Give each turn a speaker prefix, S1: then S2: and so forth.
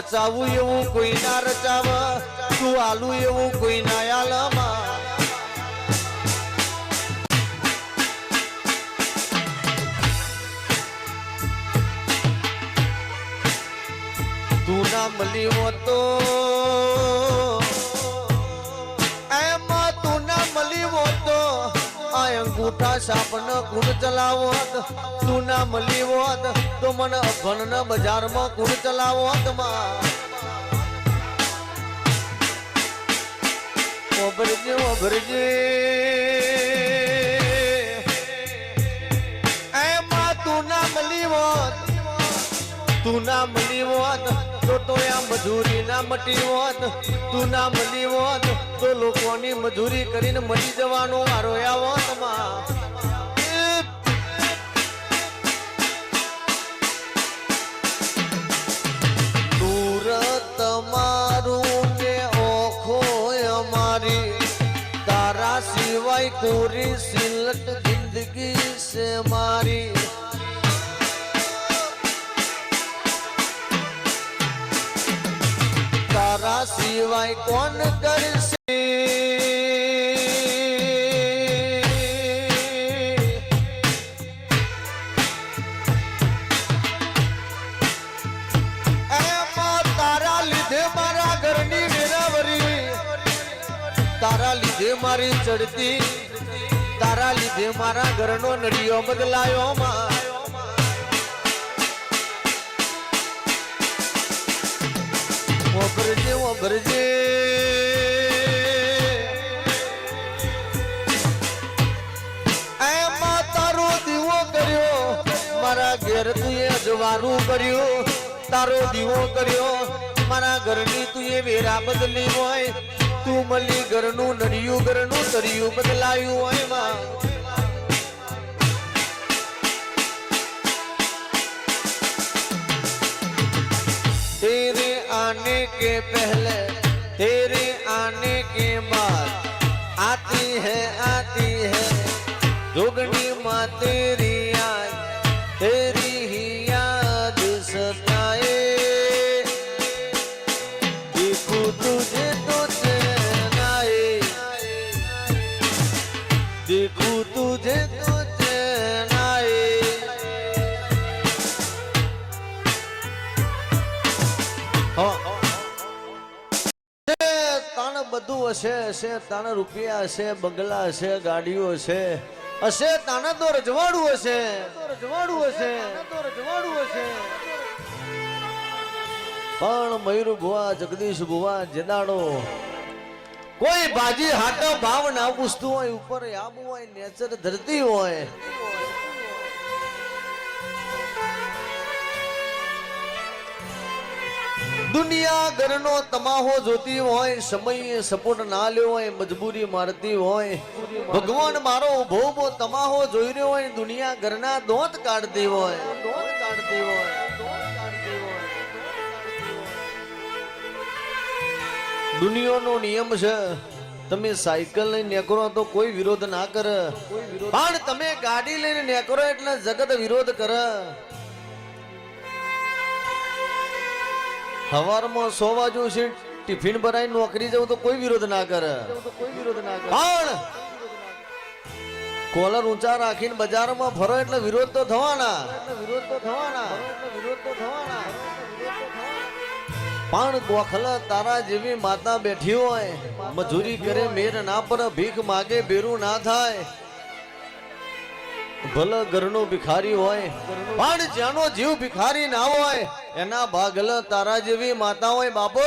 S1: રચાવું એવું કોઈ ના રચાવ, તું આલુ એવું કોઈ ના આલમાં. તું ના મળી હોતો એમાં, તું ના મળી હોતો આ અંગૂઠા સાપન કુણ ચલાવોત. તું ના મળી હોત તો મને અભણ બજારમાં કુણ ચલાવોત માં. ઓભરજે ઓભરજે એમાં, તું ના મળી હોત, તું ના મળી હોત તો આ મજૂરી ના મટી હોત. તું ના મળી હોત તો લોકોની મજૂરી કરીને મળી જવાનો વારો આવોત માં. દૂર તમારું ને ઓખો અમારી, તારા સિવાય કોરી સિલટ જિંદગી છે મારી. તારા સિવાય કોણ કરશે એમાં. તારા લીધે મારા ઘરની વેરાવરી, તારા લીધે મારી ચડતી, તારા લીધે મારા ઘરનો નડિયો બદલાયો માં. ઓભરજે ઓભરજે એમાં, તારો દીવો કર્યો મારા ઘેર તું એ અજવારું કર્યું. તારો દીવો કર્યો મારા ઘરની તું એ વેરા બદલી હોય. તું મળી ઘરનું નડિયું ઘરનું તરિયું બદલાયું હોય માં. तेरे आने के पहले तेरे आने के बाद आती है जोगनी माँ तेरी याद, तेरी ही याद सताए. देखूं तुझे तो चैन आए, देखूं तुझे तो चैन आए. તાણ બધું હશે, હશે તાણ રૂપિયા હશે, બંગલા હશે, ગાડીઓ હશે, હશે તાણ તો રજવાડું હશે, રજવાડું હશે, રજવાડું હશે. પણ મયુર ભુવા જગદીશ ભુવા જેદાડો કોઈ ભાજી હાટો ભાવ ના પૂછતું હોય, ઉપર આબુ હોય, નેચર ધરતી હોય. દુનિયા ઘરનો તમાહો જોતી હોય, સમય સપોર્ટ ના લ્યો હોય, મજબૂરી મારતી હોય. ભગવાન મારો ઉભો ઉભો તમાહો જોઈ રહ્યો હોય, દુનિયા ઘરના દોત કાઢતી હોય, દોત કાઢતી હોય. દુનિયાનો નિયમ છે, તમે સાયકલ લઈને નીકળો તો કોઈ વિરોધ ના કરે, પણ તમે ગાડી લઈને નીકળો એટલે જગત વિરોધ કરે. સવારમાં 100 વાગે છે ટિફિન ભરાઈ નોકરી જવું તો કોઈ વિરોધ ના કરે, પણ કોલર ઊંચા રાખીને બજારમાં ફરો એટલે વિરોધ તો થવાના, વિરોધ તો થવાના, વિરોધ તો થવાના. પણ ગોખલ તારા જેવી માતા બેઠી હોય, મજૂરી કરે મેર ના પર, ભીખ માગે બેરું ના થાય. ભલે ઘરનો ભિખારી હોય પણ જેનો જીવ ભિખારી ના હોય એના ભાગલ તારા જેવી માતા હોય બાપુ.